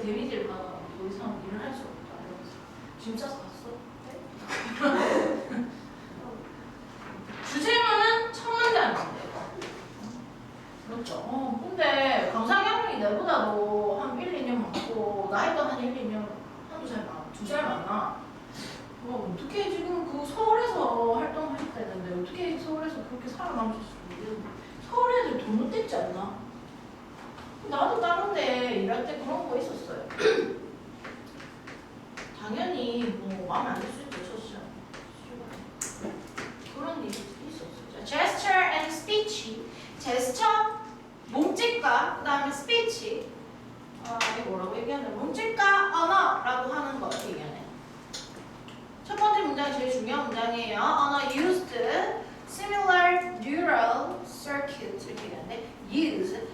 데미지를 받아 더 이상 일을 할 수 없다 이러면서 진짜 샀어? 네? 주제문은 첫 문장인데 그렇죠. 근데 강사 경력이 내보다도 한 1, 2년 많고 나이도 한 1, 2년 한두 살 많아, 2살 많아. 어떻게 지금 그 서울에서 활동을 했다는데 어떻게 서울에서 그렇게 살아남을 수 있는데 서울 애들 돈 못 댔지 않나? 나도 다른 데 일할 때 그런 거 있었어요. 당연히 뭐 마음에 안 들 수 있죠, 첫 시간. 그런 일이 있었어요. Gesture and speech. 제스처, 몸짓과 그 다음에 speech. 이게 뭐라고 얘기하냐? 몸짓과 언어라고 하는 거 얘기하네. 첫 번째 문장이 제일 중요한 문장이에요. 언어 used similar neural circuits 이렇게 얘기하는데 use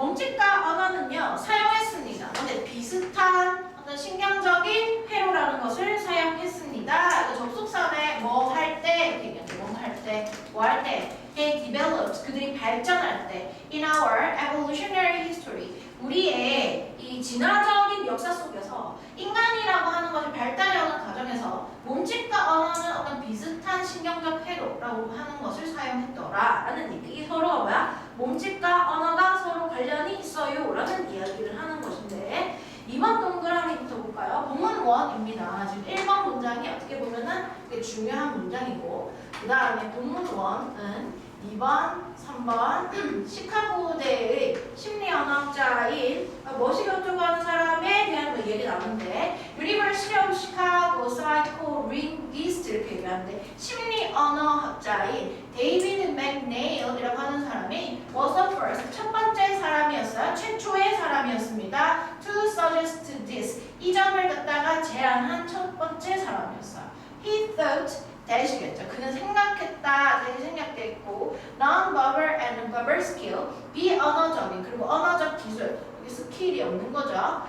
몸짓과 언어는요 사용했습니다. 근데 비슷한 어떤 신경적인 회로라는 것을 사용했습니다. 접속사에 뭐 할 때 이렇게 얘기하죠. 뭐 할 때, 뭐 할 때. They developed 그들이 발전할 때 in our evolutionary history 우리의 이 진화적인 역사 속에서 인간이라고 하는 것이 발달해오는 과정에서 몸짓과 언어는 어떤 비슷한 신경적 회로라고 하는 것을 사용했더라 라는 얘기. 이게 서로 뭐야? 몸짓과 언어가 서로 관련이 있어요 라는 이야기를 하는 것인데 이번 동그라미부터 볼까요? 본문 1입니다. 지금 1번 문장이 어떻게 보면은 되게 중요한 문장이고 그 다음에 본문 1은 2번, 3번 시카고대의 심리언어학자인 머시 어쩌고 하는 사람에 대한 얘기 나오는데 University of Chicago Psycholinguist 이렇게 얘기하는데 심리언어학자인 데이비드 맥네일이라고 하는 사람이 was the first 첫 번째 사람이었어요. 최초의 사람이었습니다. To suggest this 이 점을 갖다가 제안한 첫 번째 사람이었어요. He thought 대시겠죠. 그는 생각했다, 대시 생략됐고 non-verbal and verbal skill 비언어적인 그리고 언어적 기술 여기 스킬이 없는 거죠.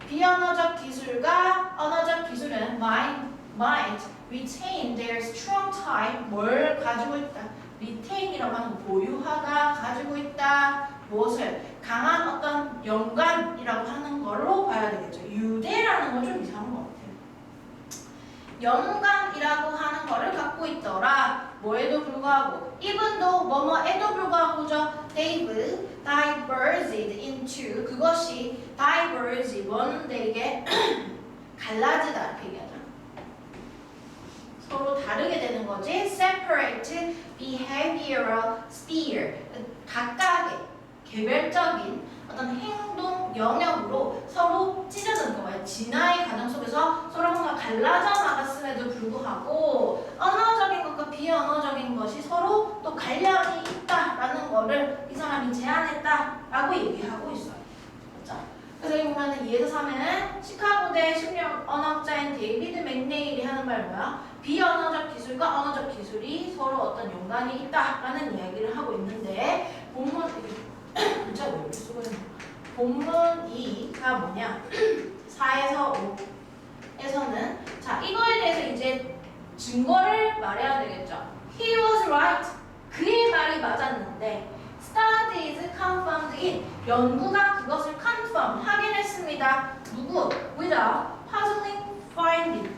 비언어적 기술과 언어적 기술은 might retain their strong tie 뭘 가지고 있다. retain이라고 하는 보유하다, 가지고 있다. 무엇을? 강한 어떤 연관이라고 하는 걸로 봐야 되겠죠. 유대라는 건 좀 이상한 것 같아요. 연관이라고 하는 거를 갖고 있더라. 뭐에도 불구하고 even though 뭐뭐에도 불구하고죠. They've diverged into 그것이 diverge 뭐는데 이게 갈라지다 이렇게 얘기하죠. 서로 다르게 되는 거지. Separate behavioral sphere 각각의 개별적인 어떤 행동 영역으로 서로 찢어지는 거예요. 진화의 과정 속에서 서로 뭔가 갈라져 나갔음에도 불구하고 언어적인 것과 비언어적인 것이 서로 또 관련이 있다라는 거를 이 사람이 제안했다라고 얘기하고 있어요. 그렇죠? 그래서 여기 보면은 2에서 3에는 시카고대 심리언어학자인 데이비드 맥네일이 하는 말 뭐야? 비언어적 기술과 언어적 기술이 서로 어떤 연관이 있다라는 이야기를 하고 있는데 본문 진짜 왜 이렇게 쓰고 있는 거야? 본문 2가 뭐냐? 4에서 5에서는 자 이거에 대해서 이제 증거를 말해야 되겠죠. He was right. 그의 말이 맞았는데 Studies confirmed it. 연구가 그것을 confirm 확인했습니다. 누구? Without puzzling finding.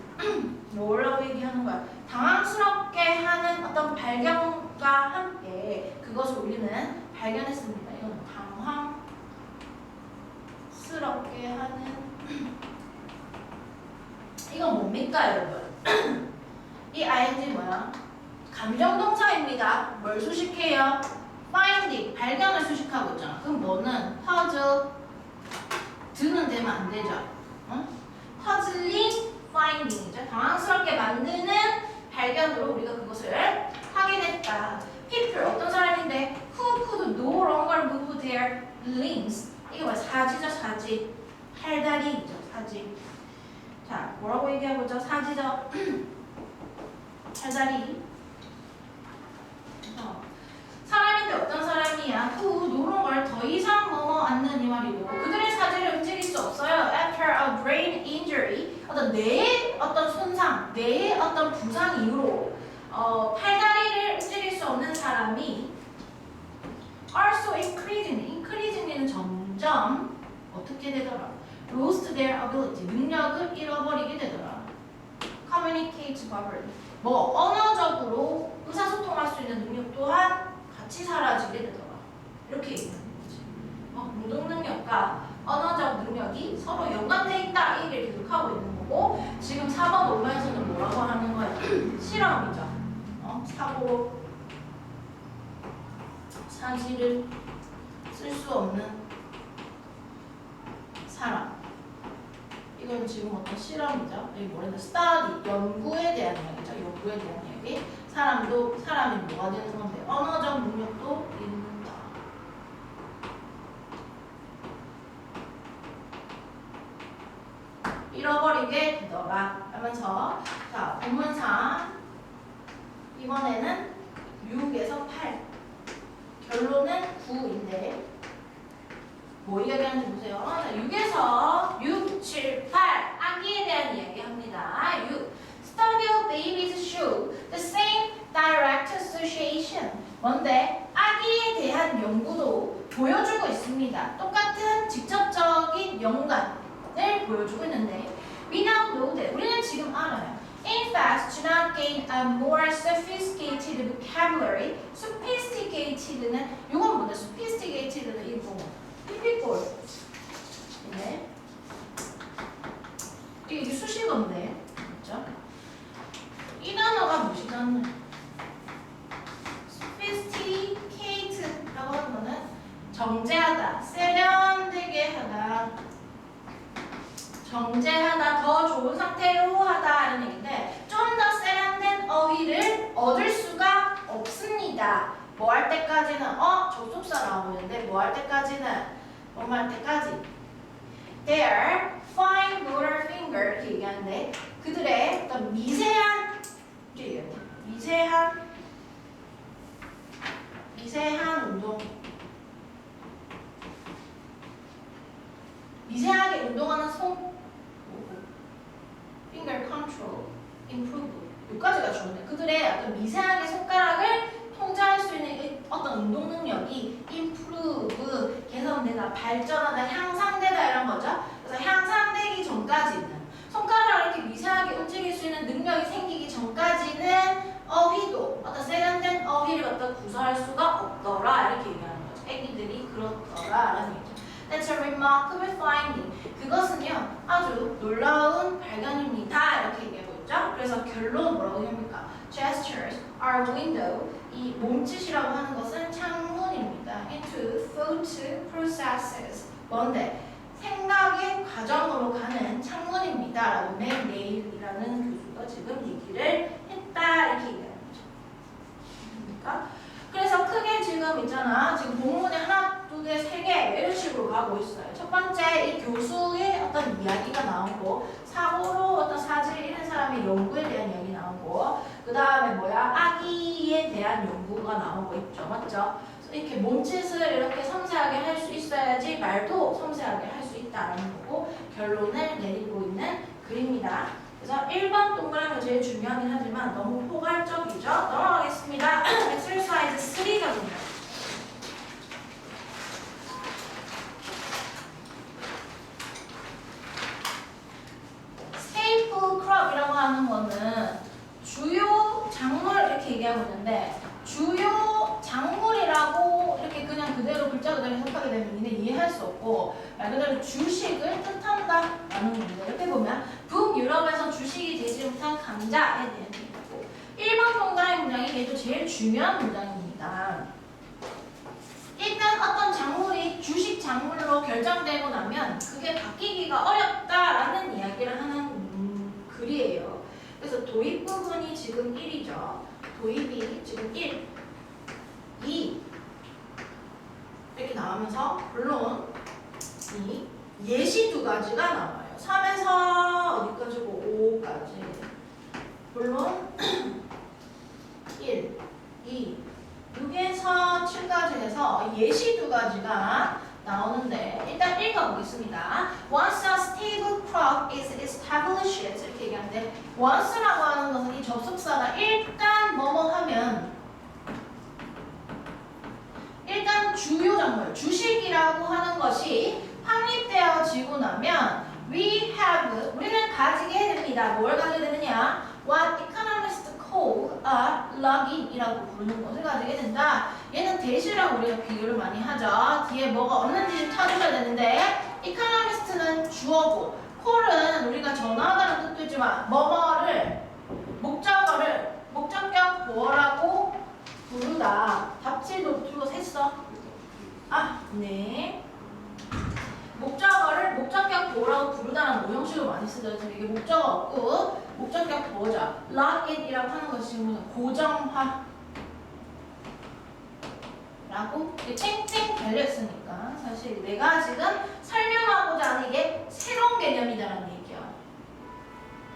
뭐라고 얘기하는 거야? 당황스럽게 하는 어떤 발견과 함께 그것을 우리는 발견했습니다. 이건 당황스럽게 하는 이건 뭡니까 여러분? 이 ing 뭐야? 감정동사입니다. 뭘 수식해요? finding 발견을 수식하고 있잖아. 그럼 뭐는 puzzle 드는 되면 안 되죠. 어? puzzling finding이죠. 당황스럽게 만드는 발견으로 우리가 그것을 확인했다. people 어떤 사람인데 who could no longer move their limbs 이게 뭐야? 사지죠. 사지 팔다리죠. 사지. 자 뭐라고 얘기하고 있죠? 사지죠. 팔다리. 사람인데 어떤 사람이야? who no longer 더 이상 뭐뭐 않는 이 말이고 그들의 사지를 움직일 수 없어요. after a brain injury 어떤 뇌의 어떤 손상, 뇌의 어떤 부상 이후로 팔다리를 움직일 수 없는 사람이 also increasingly는 점점 어떻게 되더라? lost their ability. 능력을 잃어버리게 되더라. communicate properly. 뭐 언어적으로 의사소통할 수 있는 능력 또한 같이 사라지게 되더라. 이렇게 얘기하는 거지. 운동 능력과 언어적 능력이 서로 연관돼 있다. 이 얘기를 계속하고 있는 거고 지금 4번 논문에서는 뭐라고 하는 거야? 실험이죠. 사고로 사지를 쓸 수 없는 사람. 이건 지금 어떤 실험이죠. 여기 뭐래나 study, 연구에 대한 이야기죠. 연구에 대한 이야기. 사람이 뭐가 되는 건데 언어적 능력도 잃는다. 잃어버리게 되더라 하면서 자 본문상 이번에는 6에서 8 결론은 9인데 뭐 이야기하는지 보세요. 자, 6에서 6, 7, 8 아기에 대한 이야기 합니다. 6 Study of babies show the same direct association. 뭔데? 아기에 대한 연구도 보여주고 있습니다. 똑같은 직접적인 연관을 보여주고 있는데 We now know that 우리는 지금 알아요. Infants do not gain a more sophisticated vocabulary. Sophisticated는 이건 뭔데? Sophisticated는 이거 삐삐꼴. 네. 이게 수식어인데, 그렇죠? 이 단어가 무엇이잖아요? Sophisticated라고 하는 거는 정제하다, 세련되게 하다. 정제하다, 더 좋은 상태로 하다 이런 얘기인데 좀 더 세련된 어휘를 얻을 수가 없습니다. 뭐 할 때까지는 접속사 나오는데 뭐 할 때까지는 뭐 할 때까지 Their fine motor finger 이렇게 얘기하는데 그들의 어떤 미세한 운동 미세하게 운동하는 손 finger control, improve 여기까지가 좋은데 그들의 어떤 미세하게 손가락을 통제할 수 있는 어떤 운동 능력이 improve, 개선되다, 발전하다, 향상되다 이런 거죠. 그래서 향상되기 전까지는 손가락을 이렇게 미세하게 움직일 수 있는 능력이 생기기 전까지는 어휘도 어떤 세련된 어휘를 갖다 구사할 수가 없더라 이렇게 얘기하는 거죠. 애기들이 그렇더라라는 얘기죠. That's a remarkable finding. 그것은요 아주 놀라운 발견입니다. 이렇게 얘기하고 있죠. 그래서 결론 뭐라고 합니까? Gestures are window. 이 몸짓이라고 하는 것은 창문입니다. Into thought processes. 뭔데? 생각의 과정으로 가는 창문입니다. 라고 맥네일이라는 교수가 지금 얘기를 했다. 이렇게 얘기하는 거죠. 그러니까 그래서 크게 지금 있잖아. 지금 본문에 하나, 두 개, 세 개 이런 식으로 가고 있어요. 첫 번째 이 교수의 어떤 이야기가 나오고 사고로 어떤 사지를 잃은 사람의 연구에 대한 이야기 나오고 그 다음에 뭐야? 아기에 대한 연구가 나오고 있죠. 맞죠? 이렇게 몸짓을 이렇게 섬세하게 할 수 있어야지 말도 섬세하게 할 수 있다는 거고 결론을 내리고 있는 글입니다. 그래서 1번 동그라미가 제일 중요하긴 하지만 너무 포괄적이죠. 넘어가겠습니다. Exercise 3거든요. Staple crop이라고 하는 거는 주요 작물 이렇게 얘기하고 있는데 주요 작물이라고 이렇게 그냥 그대로 글자 그대로 해석하게 되면 니네 이해할 수 없고 말 그대로 주식을 뜻한다 라는 건데 이렇게 보면 북유럽에서 주식이 되지 못한 감자에 대한 얘기고 1번 동그라미 문장이 얘도 제일 중요한 문장입니다. 일단 어떤 작물이 주식 작물로 결정되고 나면 그게 바뀌기가 어렵다라는 이야기를 하는 글이에요. 그래서 도입 부분이 지금 1이죠. 도입이 지금 1, 2 이렇게 나오면서 물론 이 예시 두 가지가 나와요. 3에서 어디까지고 5까지 물론 1, 2, 6에서 7까지 해서 예시 두 가지가 나오는데 일단 읽어보겠습니다. Once a stable crop is established 이렇게 얘기하는데 once라고 하는 것은 이 접속사가 일단 뭐뭐 하면 일단 주요 작물, 주식이라고 하는 것이 확립되어지고 나면 we have 우리는 가지게 됩니다. 뭘 가지게 되느냐? What economists call a login이라고 부르는 것을 가지게 된다. 얘는 대시랑 우리가 비교를 많이 하죠. 뒤에 뭐가 없는지 찾으셔야 되는데 economist는 주어고 call은 우리가 전화하다는 뜻도 있지만 뭐뭐를 목적어를 목적격 보어라고 부르다. 답지도 했어? 아, 네. 목적어를 목적격 보어라고 부르다는 오형식을 많이 쓰죠. 이게 목적어 없고 목적격 보어자. lock it이라고 하는 것이 무슨 고정화 라고 땡땡 달려있으니까 사실 내가 지금 설명하고자 하는 이게 새로운 개념이다라는 얘기야.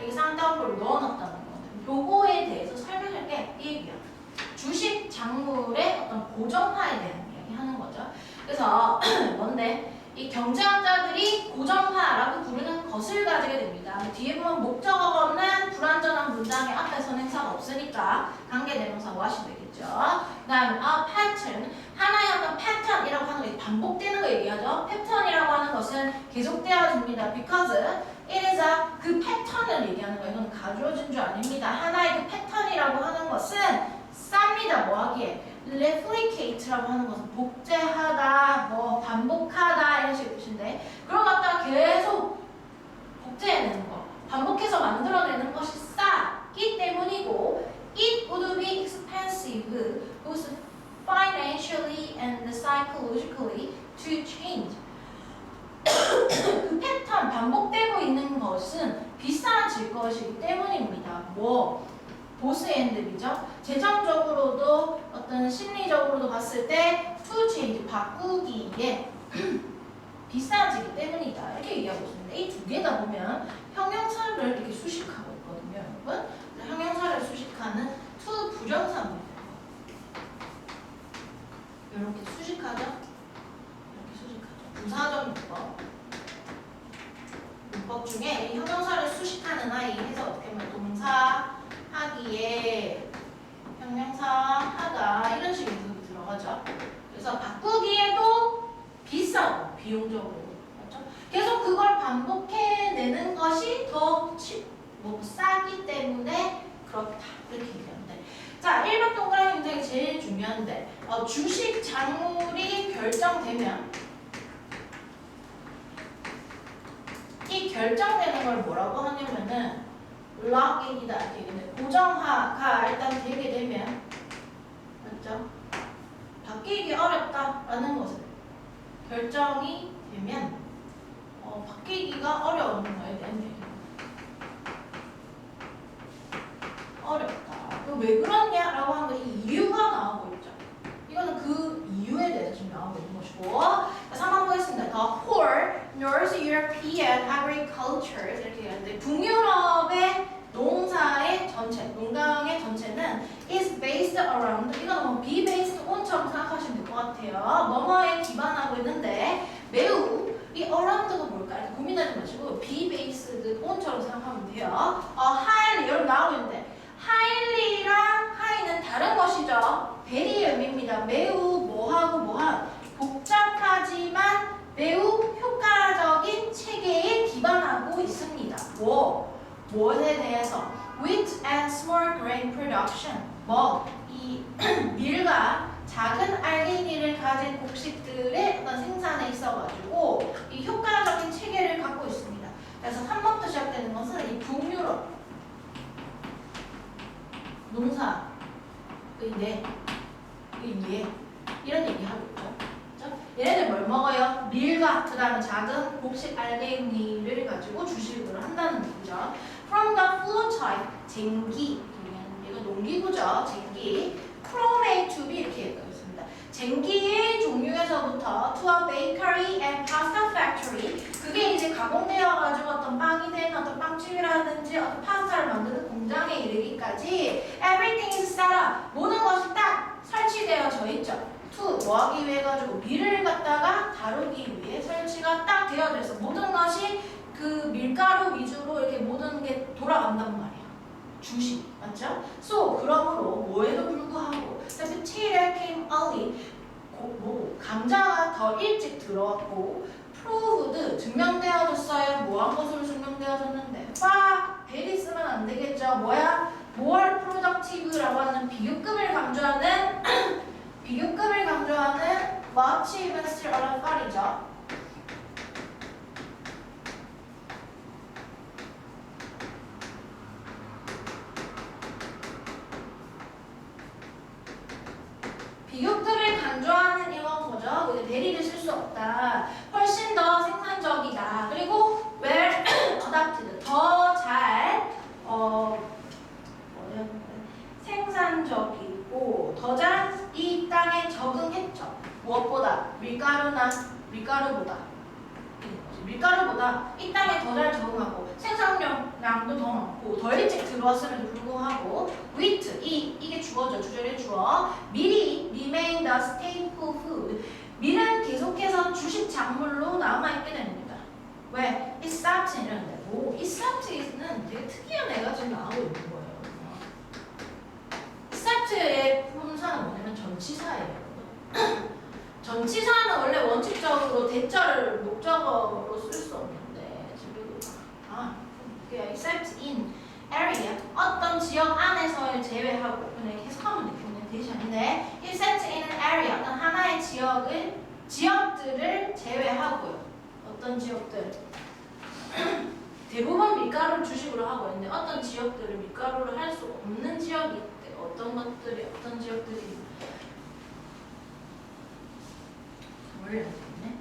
여기 쌍따옴표를 넣어놨다는 거거든. 요거에 대해서 설명할게 이 얘기야. 주식 작물의 어떤 고정화에 대한 이야기 하는 거죠. 그래서 뭔데? 이 경제학자들이 고정화라고 부르는 것을 가지게 됩니다. 뒤에 보면 목적어가 없는 불완전한 문장의 앞에 선행사가 없으니까 관계대명사 와시 되겠죠. 그 다음에 pattern, 하나의 어떤 패턴이라고 하는 거 반복되는 거 얘기하죠. 패턴이라고 하는 것은 계속되어집니다. because it is a 그 패턴을 얘기하는 거예요. 이건 가주어진 줄 아닙니다. 하나의 그 패턴이라고 하는 것은 쌉니다. 뭐 하기에? replicate라고 하는 것은 복제하다, 뭐 반복하다 이런 식의 뜻인데 그걸 갖다가 계속 복제해내는 거, 반복해서 만들어내는 것이 싸기 때문이고 it would be expensive both financially and psychologically to change. 그 패턴 반복되고 있는 것은 비싸질 것이기 때문입니다. 뭐 보스 앤드이죠. 재정적으로도 어떤 심리적으로도 봤을 때 to change 바꾸기에 비싸지기 때문이다. 이렇게 얘기하고 있습니다. 이 두 개 다 보면 형용사를 이렇게 수식하고 있거든요, 여러분. 형용사를 수식하는 to 부정사입니다. 이렇게 수식하죠. 이렇게 수식하죠. 부사적 문법. 문법 중에 이 형용사를 수식하는 아이 해서 어떻게 보면 동사 하기에 형용사 하다 이런 식의 문법이 들어가죠. 그래서 바꾸기에도 비싸고 비용적으로 맞죠? 계속 그걸 반복해내는 것이 더 싸기 때문에 그렇다 이렇게 얘기하면 돼. 자, 1번 동그라미 문장이 제일 중요한데 주식 작물이 결정되면 이 결정되는 걸 뭐라고 하냐면은 lock in이다 이렇게 얘기하는데 고정화가 일단 되게 되면 맞죠? 바뀌기 어렵다라는 것을 결정이 되면 바뀌기가 어려운 거에 대한 얘기입니다. 어렵다. 왜 그러냐라고 하는 거 이 이유가 나오고 있죠. 이거는 그 이유에 대해서 지금 나오고 있는 것이고 3번 보겠습니다. The whole North European agriculture 이렇게 얘기하는데 북유럽의 농사의 전체, 농가의 전체는 is based around 이거는 뭐 be based on처럼 생각하시면 될 것 같아요. 뭐뭐에 기반하고 있는데 매우 이 around가 뭘까요? 고민하지 마시고 be based on처럼 생각하면 돼요. highly 여러분 나오고 있는데 highly랑 high는 다른 것이죠. very의 의미입니다. 매우 뭐하고 뭐한 복잡하지만 매우 효과적인 체계에 기반하고 있습니다. 무엇에 대해서? Wheat and small grain production. 이 밀과 작은 알갱이를 가진 곡식들의 어떤 생산에 있어가지고 이 효과적인 체계를 갖고 있습니다. 그래서 3번부터 시작되는 것은 이 북유럽 농사 이런 얘기 하고 있죠. 그렇죠? 얘네들 뭘 먹어요? 밀과 그 다음에 작은 곡식 알갱이를 가지고 주식을 한다는 얘기죠. From the flow type, 쟁기. 이거 농기구죠. 쟁기. From A to B 이렇게 얘기하고 있습니다. 쟁기의 종류에서부터 to a bakery and pasta factory. 그게 이제 가공되어가지고 어떤 빵이 된 어떤 빵집이라든지 어떤 파스타를 만드는 공장에 이르기까지 everything is set up. 모든 것이 딱 설치되어져 있죠. to 뭐하기 위해 가지고 밀을 갖다가 다루기 위해 설치가 딱 되어져 있어. 모든 것이 그 밀가루 위주로 이렇게 모든 게 돌아간단 말이야. 주식 맞죠? So 그러므로 뭐에도 불구하고 the potato came early. 감자가 더 일찍 들어왔고 proved 증명되어졌습니다. 보이죠? 뭐야? more productive라고 하는 비교급을 강조하는 비교급을 강조하는 뭐 achievements or fal이죠. 비교급을 강조하는 이건 뭐죠? 근데 대리를 쓸 수 없다. 훨씬 더 생산적이다. 그리고 well adapted 더 잘 생산적이고 더 잘 이 땅에 적응했죠. 무엇보다 밀가루보다 이 땅에 더 잘 적응하고 생산량도 더 많고 더 일찍 들어왔음에도 불구하고 wheat 이게 주어죠. 주절의 주어. 밀이 remain the staple food. 밀은 계속해서 주식 작물로 남아있게 됩니다. 왜? It stops 이러는데 이 stops는 되게 특이한 애가 지금 나오고 있는 거예요. stops의 품사는 뭐냐면 전치사예요. 전치사는 원래 원칙적으로 대절을 목적어로 쓸 수 없는데 지금 except in area 어떤 지역 안에서를 제외하고 그냥 해석하면 되겠네 대신인데 except in an area 어떤 하나의 지역들을 제외하고요. 어떤 지역들 대부분 밀가루를 주식으로 하고 있는데 어떤 지역들은 밀가루를 할 수 없는 지역이 있대. 어떤 지역들이 몰랐네.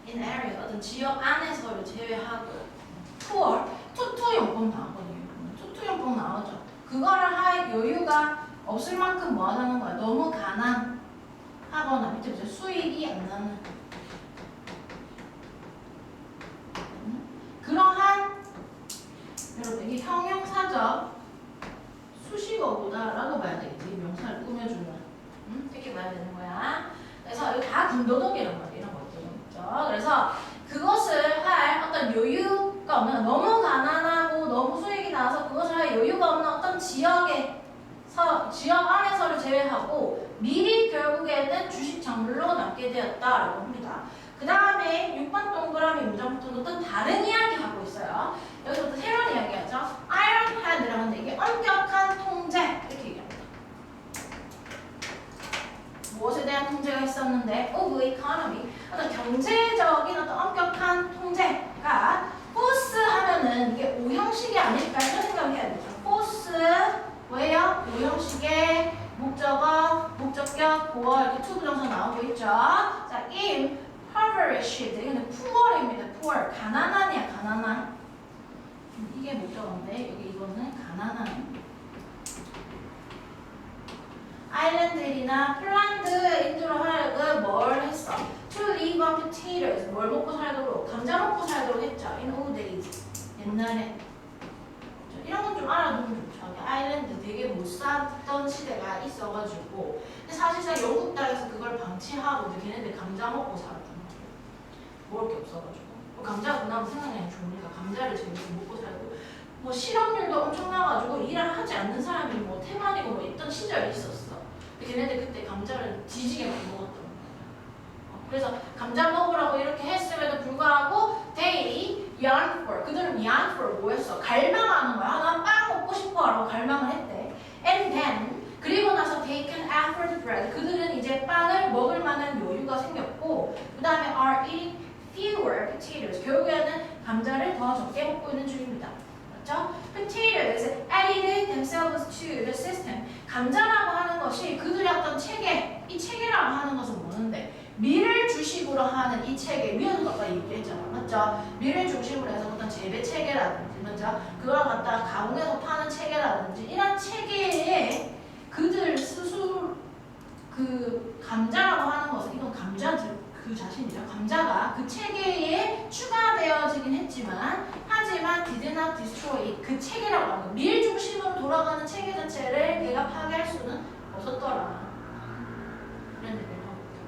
in area 어떤 지역 안에서를 제외하고 poor 투투용법 나오거든요. 투투용법 나오죠. 그거를 할 여유가 없을 만큼 뭐 하는 거야? 너무 가난하거나 밑에 보세요. 수익이 안 나는 그러한 여러분 이게 형용사적 수식어보다라고 봐야 되겠지. 명사를 꾸며주는 이렇게 봐야 되는 거야. 그래서 이거 다 군더더기란 말이야. 이런 것들은 있죠. 그래서 그것을 할 어떤 여유가 없는 너무 가난하고 너무 수익이 나서 그것을 할 여유가 없는 어떤 지역 안에서를 제외하고 미리 결국에는 주식 작물로 남게 되었다라고 합니다. 그 다음에 6번 동그라미 문장부터는 또 다른 이야기 하고 있어요. 여기서부터 새로운 이야기하죠. Iron hand라고 하는데 이게 엄격한 통제 이렇게 얘기합니다. 무엇에 대한 통제가 있었는데 of economy 어떤 경제적인 어떤 엄격한 통제가 force 하면은 이게 오형식이 아닐까 이런 생각을 해야 되죠. force 왜요? 오형식의 목적어, 목적격, 보어 이렇게 투부정사 나오고 있죠. 자, impoverished 이거는 poor입니다. poor 가난한이야 가난한. 이게 목적어인데 여기 이거는 가난한. 아일랜드나 폴란드인으로 하여금 뭘 했어? To live on potatoes 뭘 먹고 살도록 감자 먹고 살도록 했죠. In old days 옛날에 이런 건 좀 알아두면 좋죠. 아일랜드 되게 못 살던 시대가 있어가지고 근데 사실상 영국 땅에서 그걸 방치하고 걔네들 감자 먹고 살았단 말이에요. 먹을 게 없어가지고 감자가 그나마 생산량이 좋으니까 감자를 재밌게 먹고 살고 뭐 실업률도 엄청나가지고 일을 하지 않는 사람이 뭐 태반이고 뭐 있던 시절이 있었어. 근데 걔네들 그때 감자를 뒤지게 많이 먹었던 거예요. 그래서 감자 먹으라고 이렇게 했음에도 불구하고 they yearn for 그들은 yearn for 뭐였어? 갈망하는 거야. 난 빵 먹고 싶어 라고 갈망을 했대. And then 그리고 나서 they can afford bread 그들은 이제 빵을 먹을 만한 여유가 생겼고 그 다음에 are eating fewer potatoes 결국에는 감자를 더 적게 먹고 있는 중입니다. 맞죠? Potatoes added themselves to the system 감자라고 하는 것이 그들의 어떤 체계 이 체계라고 하는 것은 뭐는데 밀을 주식으로 하는 이 체계 위에서도 아까 얘기했잖아. 맞죠? 밀을 중심으로 해서 어떤 재배 체계라든지 맞죠? 그걸 갖다가 가공해서 파는 체계라든지 이런 체계에 그들 스스로 그 감자라고 하는 것은 이건 감자 그 자신이죠. 감자가 그 체계에 추가되어지긴 했지만 하지만 did not destroy 그 체계라고 하는 밀 중심으로 돌아가는 체계 자체를 걔가 파괴할 수는 없었더라. 이런 얘기를 하고 있죠.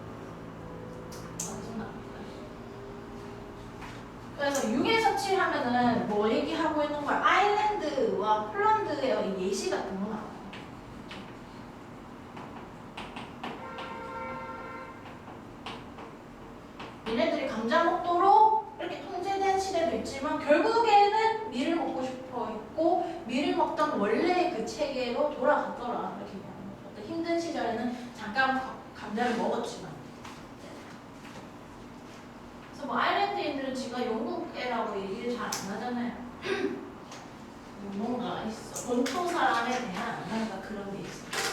그래서 6에서 7 하면은 뭐 얘기하고 있는 거야? 아일랜드와 폴란드의 예시 같은 거 나와요. 얘네들이 감자 먹도록 이렇게 통제된 시대도 있지만 결국에는 밀을 먹고 싶어 했고 밀을 먹던 원래 그 체계로 돌아갔더라 이렇게 얘기하는 거죠. 어떤 힘든 시절에는 잠깐 감자를 먹었지만. 그래서 뭐 아일랜드인들은 지가 영국애라고 얘기를 잘 안 하잖아요. 뭔가 있어. 본토 사람에 대한 뭔가 그런 게 있어.